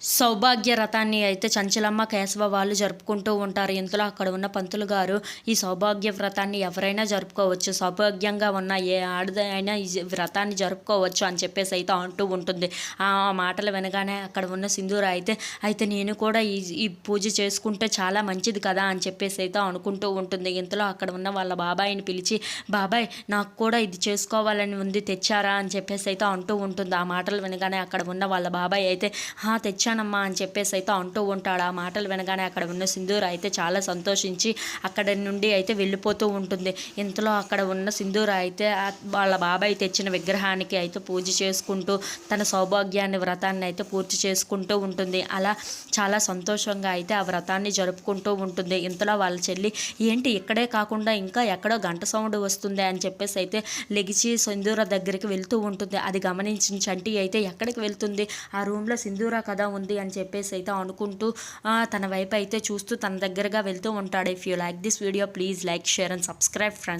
సౌభాగ్య రథాన్ని అయితే చంచలమ్మ, కేశవ వాళ్ళు జరుపుకుంటూ ఉంటారు. ఇంతలో అక్కడ ఉన్న పంతులు గారు, ఈ సౌభాగ్య వ్రతాన్ని ఎవరైనా జరుపుకోవచ్చు, సౌభాగ్యంగా ఉన్న ఏ ఆడదైనా ఈ వ్రతాన్ని జరుపుకోవచ్చు అని చెప్పేసి అయితే అంటూ ఉంటుంది. ఆ మాటలు వినగానే అక్కడ ఉన్న సింధూర అయితే నేను కూడా ఈ పూజ చేసుకుంటే చాలా మంచిది కదా అని చెప్పేసి అయితే అనుకుంటూ ఉంటుంది. ఇంతలో అక్కడ ఉన్న వాళ్ళ బాబాయిని పిలిచి, బాబాయ్ నాకు కూడా ఇది చేసుకోవాలని ఉంది, తెచ్చారా అని చెప్పేసి అయితే అంటూ ఉంటుంది. ఆ మాటలు వినగానే అక్కడ ఉన్న వాళ్ళ బాబాయ్ అయితే తెచ్చానమ్మా అని చెప్పేసి అయితే అంటూ ఉంటాడు. ఆ మాటలు వినగానే అక్కడ ఉన్న సింధూర అయితే చాలా సంతోషించి అక్కడి నుండి అయితే వెళ్ళిపోతూ ఉంటుంది. ఇంతలో అక్కడ ఉన్న సింధూర అయితే వాళ్ళ బాబాయ్ తెచ్చిన విగ్రహానికి అయితే పూజ చేసుకుంటూ తన సౌభాగ్యాన్ని వ్రతాన్ని అయితే పూర్తి చేసుకుంటూ ఉంటుంది. అలా చాలా సంతోషంగా అయితే ఆ వ్రతాన్ని జరుపుకుంటూ ఉంటుంది. ఇంతలో వాళ్ళ చెల్లి, ఏంటి ఇక్కడే కాకుండా ఇంకా ఎక్కడో గంట సౌండ్ వస్తుంది అని చెప్పేసి అయితే లెగిచి సింధూర దగ్గరికి వెళ్తూ ఉంటుంది. అది గమనించిన చంటి అయితే ఎక్కడికి వెళ్తుంది, ఆ రూమ్లో సింధూర కదా ఉంది అని చెప్పేసి అయితే అనుకుంటూ తన వైపు అయితే చూస్తూ తన దగ్గరగా వెళ్తూ ఉంటాడు. If you like this video please like, share and subscribe friends.